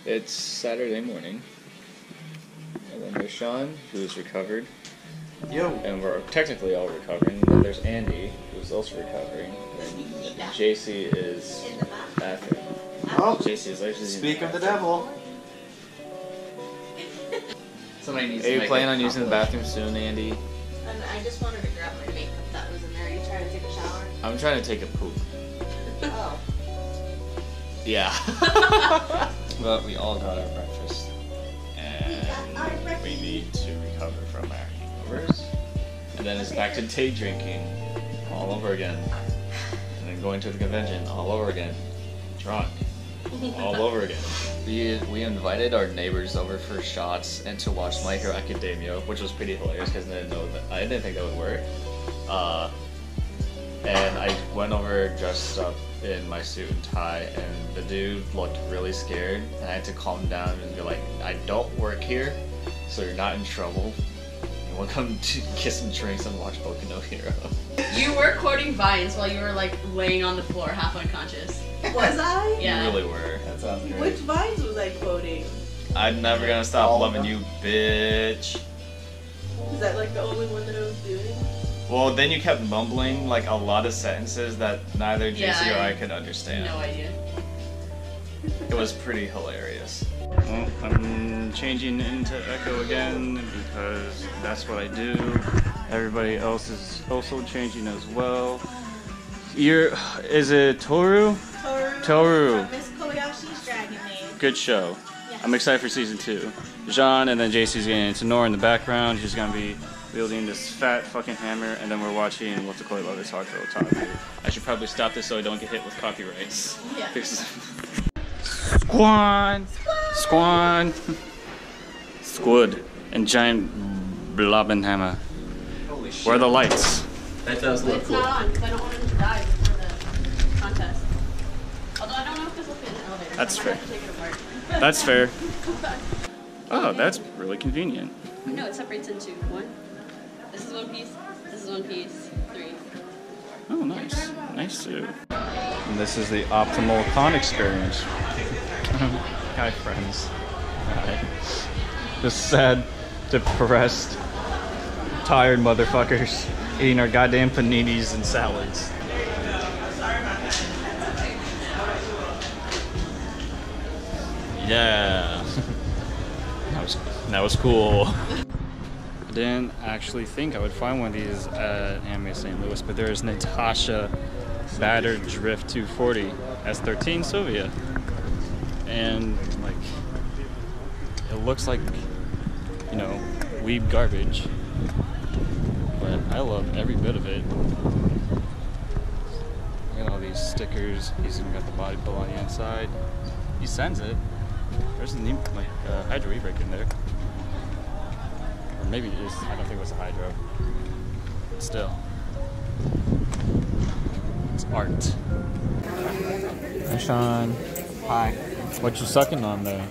It's Saturday morning, and then there's Sean, who's recovered. Yo. And we're technically all recovering. And then there's Andy, who's also recovering. And JC is in the bathroom. Oh, JC is actually speak of the devil. Somebody needs Are to you make planning a on using the bathroom soon, Andy? And I just wanted to grab my makeup that was in there. Are you trying to take a shower? I'm trying to take a poop. Oh. Yeah. But we all got our breakfast, and we need to recover from our hangovers. And then it's back to day drinking all over again. And then going to the convention all over again. Drunk. All over again. We invited our neighbors over for shots and to watch My Hero Academia, which was pretty hilarious because I didn't think that would work. And I went over dressed up in my suit and tie, and the dude looked really scared, and I had to calm him down and be like, I don't work here, so you're not in trouble. And we'll come to get some drinks and watch Boku no Hero. You were quoting Vines while you were like laying on the floor, half unconscious. Was I? Yeah. You really were. That sounds great. Which vines was I quoting? I'm never gonna stop loving you, bitch. Is that like the only one that I was doing? Well, then you kept mumbling like a lot of sentences that neither JC or I could understand. No idea. It was pretty hilarious. Well, I'm changing into Echo again because that's what I do. Everybody else is also changing as well. Is it Toru? Toru. Miss Kobayashi's Dragon Maid. Good show. Yes. I'm excited for season 2. Jean and then JC's getting into Nora in the background. She's gonna be wielding this fat fucking hammer, and then we're watching What's It Called Love Is Hard to Otaku. I should probably stop this so I don't get hit with copyrights. Yeah. Squan! Squan! Squid and giant blobbing hammer. Holy shit. Where are the lights? That does look It's cool. not on because I don't want him to die before the contest. Although I don't know if this will fit in the elevator. That's so I fair. might have to take it apart. That's fair. Oh, that's really convenient. No, it separates into one. This is one piece. This is one piece. 3. Oh, nice. Nice too. And this is the optimal con experience. Hi, friends. Hi. Just sad, depressed, tired motherfuckers eating our goddamn paninis and salads. Yeah. That was cool. I didn't actually think I would find one of these at Anime St. Louis, but there's Natasha Battered Drift 240 S13 Sylvia. And like, it looks like, you know, weeb garbage, but I love every bit of it. Look at all these stickers. He's even got the body pull on the inside. He sends it. There's a neat, like, hydro e-brake in there. Or maybe it is. I don't think it was a hydro. But still. It's art. Hi, Sean. Hi. What you sucking on there?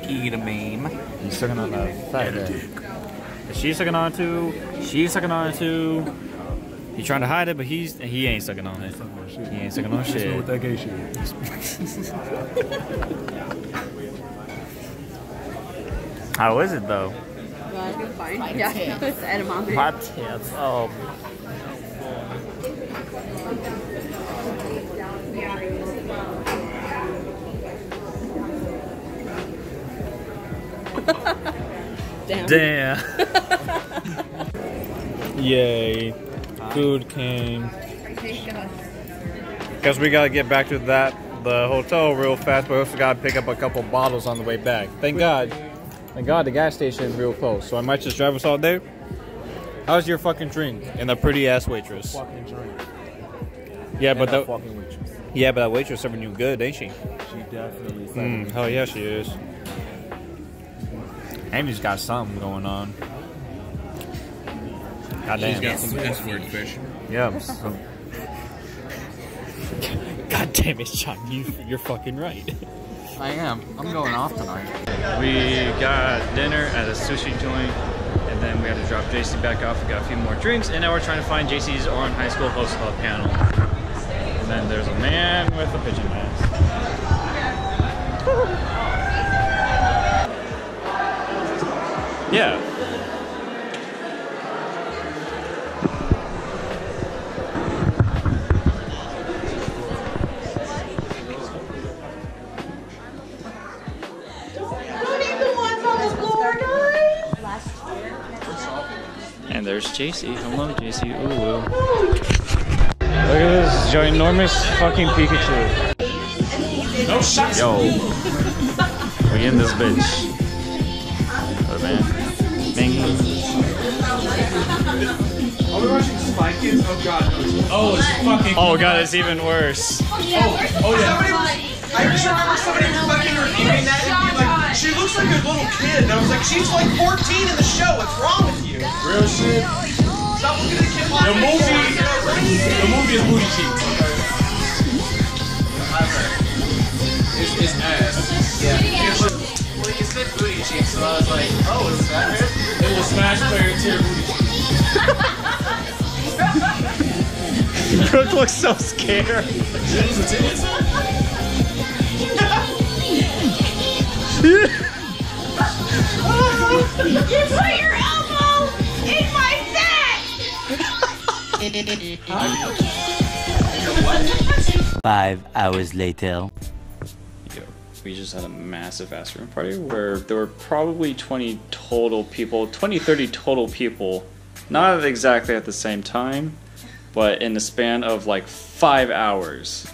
Eat a meme. You sucking on the fat dick. Is she sucking on it too? She's sucking on it too. He's trying to hide it, but he ain't sucking on it. He ain't sucking on shit. With that gay shit. How is it though? Well, I feel fine. Yeah, it's edamame. Hot tits. Oh. Damn. Yay. Food came. Because we gotta get back to the hotel real fast, but we also gotta pick up a couple bottles on the way back. Thank God. Thank God the gas station is real close, so I might just drive us all there. How's your fucking drink? And the pretty ass waitress. Fucking drink. Yeah, but that fucking waitress. yeah, but that waitress serving you good, ain't she? She definitely. Hell yeah, she is. Amy's got something going on. Goddamn. She's got some S-word fish. Yeah. So. God damn it, Sean. You're fucking right. I am. I'm going off tonight. We got dinner at a sushi joint, and then we had to drop JC back off. We got a few more drinks, and now we're trying to find JC's Oran High School Host Club panel. And then there's a man with a pigeon mask. Yeah. And there's JC. Hello, JC. Ooh, ooh. Look at this ginormous fucking Pikachu. No shots. Yo. We in this bitch. Oh, man. Bing. Are we watching Spy Kids? Oh god. Oh, it's fucking. Oh god, it's even worse. Oh yeah. I just remember somebody fucking reviewing that and being like, she looks like a little kid. And I was like, she's like 14 in the show. What's wrong with you? Real shit. Stop looking at the kid. The movie is booty cheeks. It's ass. Yeah. Well, you said booty cheeks, so I was like, oh, is that it? It was Smash Player tier booty cheeks. Brooke looks so scared. You put your elbow in my sack! 5 hours later. Yo, we just had a massive ass room party where there were probably 20 total people, 30 total people, not exactly at the same time, but in the span of like 5 hours.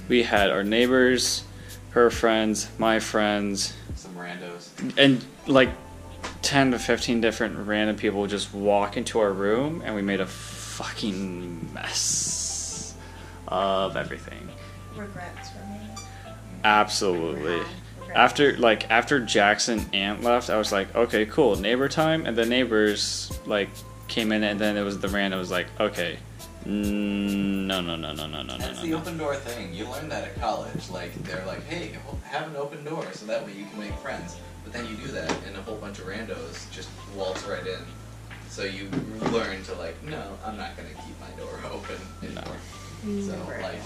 We had our neighbors, her friends, my friends, Some randos. and like 10 to 15 different random people just walk into our room, and we made a fucking mess of everything. Regrets for me. Absolutely. After Jackson Ant left, I was like, okay, cool, neighbor time, and the neighbors like came in, and then it was the random was like, okay, no. That's the open door thing. You learn that at college. Like they're like, hey, have an open door so that way you can make friends. But then you do that, and a whole bunch of randos just waltz right in. So you learn to like, no, I'm not gonna keep my door open anymore. So like,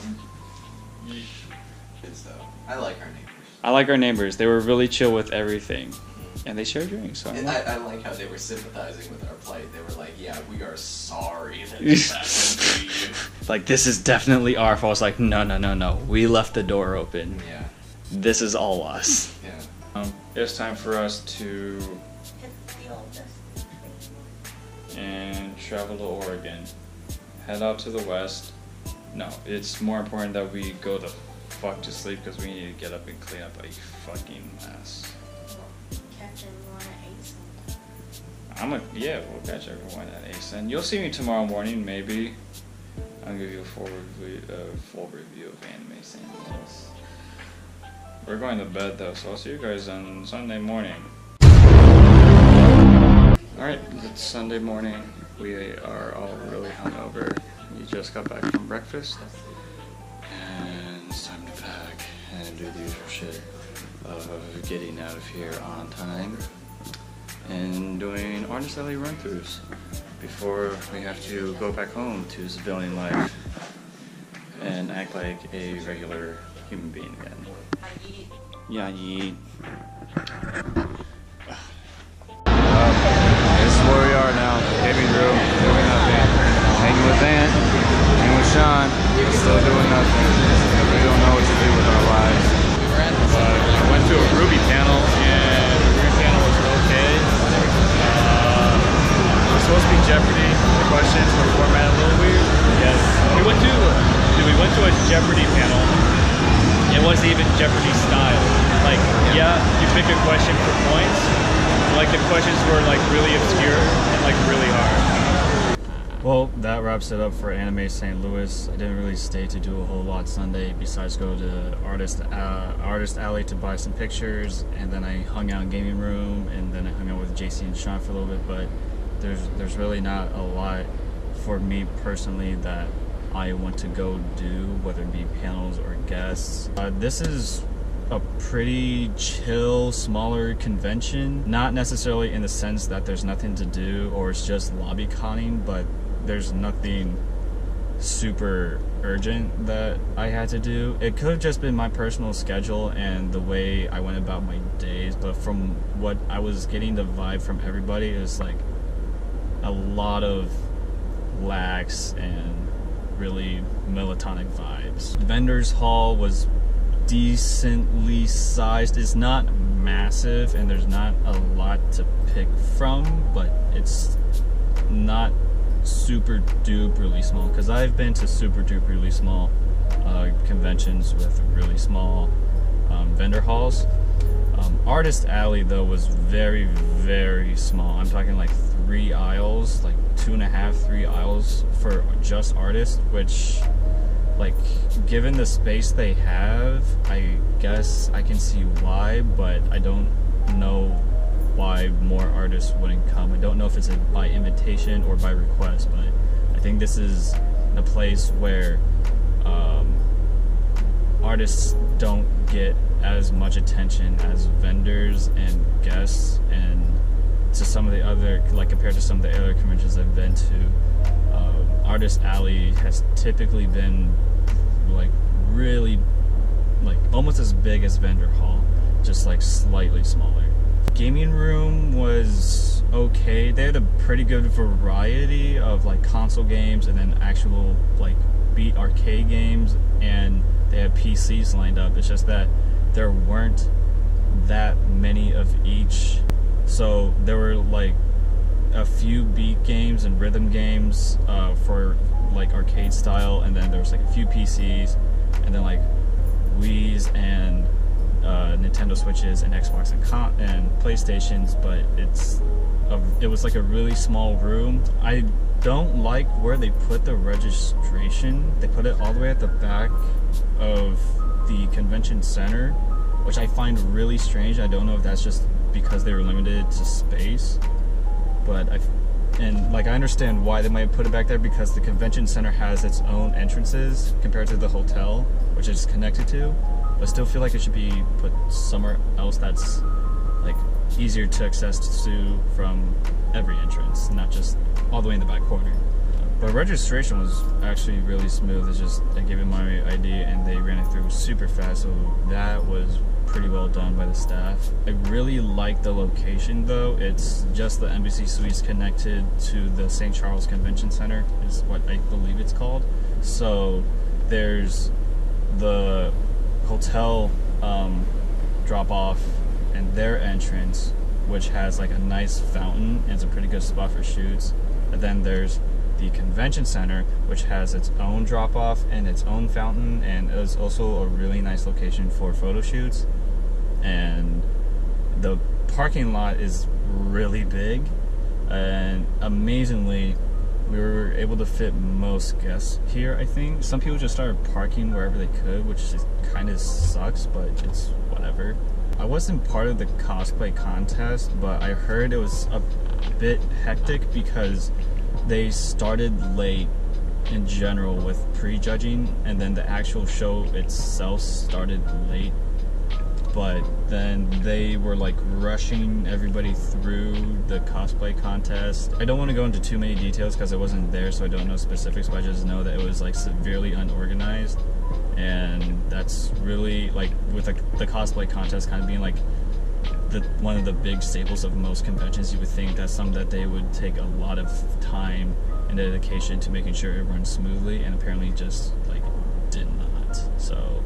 good stuff. I like our neighbors. I like our neighbors. They were really chill with everything, and they shared drinks. So I like how they were sympathizing with our plight. They were like, yeah, we are sorry that this happened to you. like, this is definitely our fault. It's like, no. We left the door open. Yeah. This is all us. Yeah. It's time for us to and travel to Oregon. Head out to the west. No, it's more important that we go the fuck to sleep because we need to get up and clean up a fucking mess. Catch everyone at We'll catch everyone at ASTL. You'll see me tomorrow morning, maybe. I'll give you a full review of Anime St. Louis. We're going to bed though, so I'll see you guys on Sunday morning. Alright, it's Sunday morning. We are all really hungover. We just got back from breakfast. And it's time to pack and do the usual shit of getting out of here on time and doing Artist Alley run-throughs before we have to go back home to civilian life and act like a regular human being again. Yeah, yeet. This is where we are now. Gaming room, doing nothing. Hanging with Ant, hanging with Sean, still doing nothing. We don't know what to do with our lives. I went to a Ruby panel, and the Ruby panel was okay. It was supposed to be Jeopardy. The questions were formatted a little weird. Yes. We went to a Jeopardy panel. It wasn't even Jeopardy style. Like, yeah, you pick a question for points. Like, the questions were like really obscure and like really hard. Well, that wraps it up for Anime St. Louis. I didn't really stay to do a whole lot Sunday besides go to Artist Alley to buy some pictures, and then I hung out in Gaming Room, and then I hung out with JC and Sean for a little bit, but there's really not a lot for me personally that I want to go do, whether it be panels or guests. This is a pretty chill, smaller convention. Not necessarily in the sense that there's nothing to do or it's just lobby conning, but there's nothing super urgent that I had to do. It could have just been my personal schedule and the way I went about my days, but from what I was getting the vibe from everybody, it was like a lot of lax and really melatonic vibes. Vendors Hall was decently sized. It's not massive and there's not a lot to pick from, but it's not super duperly small, because I've been to super duperly small conventions with really small vendor halls. Artist Alley though was very, very small. I'm talking like 3 aisles, like 2.5, 3 aisles for just artists, which, like, given the space they have, I guess I can see why, but I don't know why more artists wouldn't come. I don't know if it's by invitation or by request, but I think this is a place where artists don't get as much attention as vendors and guests, and to some of the other, like compared to some of the other conventions I've been to, Artist Alley has typically been like really, like almost as big as Vendor Hall, just like slightly smaller. Gaming room was okay. They had a pretty good variety of like console games and then actual like beat arcade games, and they had PCs lined up. It's just that there weren't that many of each, so there were like a few beat games and rhythm games for like arcade style, and then there was like a few PCs, and then like Wii's and Nintendo Switches and Xbox and PlayStations, but it was like a really small room. I don't like where they put the registration. They put it all the way at the back of the convention center, which I find really strange. I don't know if that's just because they were limited to space, but I understand why they might put it back there, because the convention center has its own entrances compared to the hotel, which it's connected to. But I still feel like it should be put somewhere else that's like easier to access to from every entrance, not just all the way in the back corner. But registration was actually really smooth. It's just I gave them my ID and they ran it through super fast, so that was pretty well done by the staff. I really like the location though. It's just the Embassy Suites connected to the St. Charles Convention Center is what I believe it's called. So there's the hotel drop off and their entrance, which has like a nice fountain and it's a pretty good spot for shoots. And then there's the convention center, which has its own drop off and its own fountain, and is also a really nice location for photo shoots. And the parking lot is really big, and amazingly we were able to fit most guests here. I think some people just started parking wherever they could, which kind of sucks, but it's whatever. I wasn't part of the cosplay contest, but I heard it was a bit hectic because they started late in general with prejudging, and then the actual show itself started late. But then they were like rushing everybody through the cosplay contest. I don't want to go into too many details because I wasn't there, so I don't know specifics, but I just know that it was like severely unorganized. And that's really like with the cosplay contest kind of being like one of the big staples of most conventions, you would think that's something that they would take a lot of time and dedication to making sure it runs smoothly, and apparently just like did not. So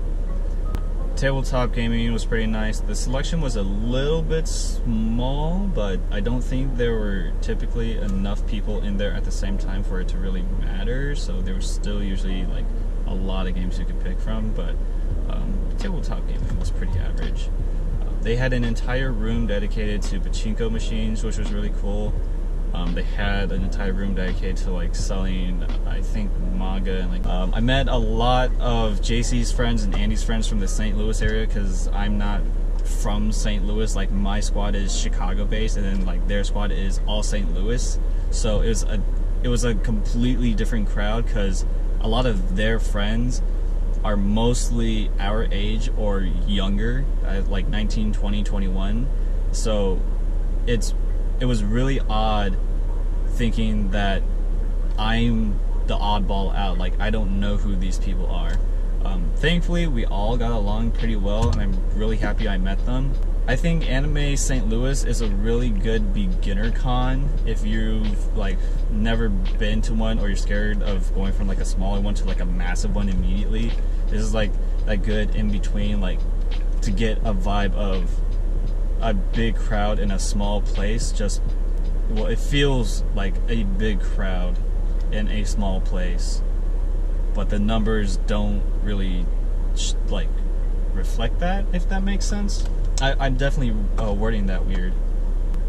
tabletop gaming was pretty nice. The selection was a little bit small, but I don't think there were typically enough people in there at the same time for it to really matter, so there was still usually like a lot of games you could pick from, but tabletop gaming was pretty average. They had an entire room dedicated to pachinko machines, which was really cool. They had an entire room dedicated to like selling, I think, manga, and like I met a lot of JC's friends and Andy's friends from the St. Louis area, because I'm not from St. Louis. Like my squad is Chicago based, and then like their squad is all St. Louis. So it was a completely different crowd, because a lot of their friends are mostly our age or younger, like 19, 20, 21. So it was really odd thinking that I'm the oddball out. Like, I don't know who these people are. Thankfully, we all got along pretty well, and I'm really happy I met them. I think Anime St. Louis is a really good beginner con if you've like never been to one, or you're scared of going from like a smaller one to like a massive one immediately. This is like that good in between, like to get a vibe of a big crowd in a small place. Just, well, it feels like a big crowd in a small place, but the numbers don't really like reflect that, if that makes sense. I'm definitely wording that weird.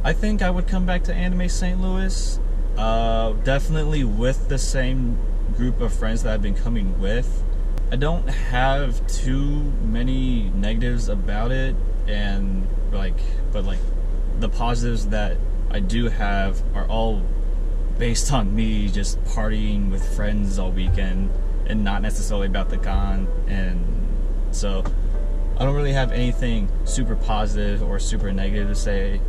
I think I would come back to Anime St. Louis, definitely with the same group of friends that I've been coming with. I don't have too many negatives about it, and but the positives that I do have are all based on me just partying with friends all weekend and not necessarily about the con. And so I don't really have anything super positive or super negative to say.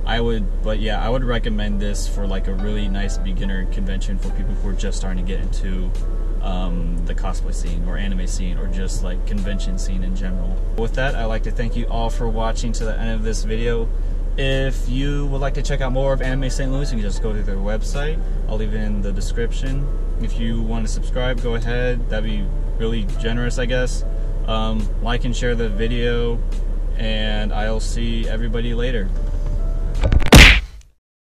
I would recommend this for like a really nice beginner convention for people who are just starting to get into the cosplay scene or anime scene or just like convention scene in general. With that, I'd like to thank you all for watching to the end of this video. If you would like to check out more of Anime St. Louis, you can just go to their website. I'll leave it in the description. If you want to subscribe, go ahead. That'd be really generous, I guess. Like and share the video, and I'll see everybody later.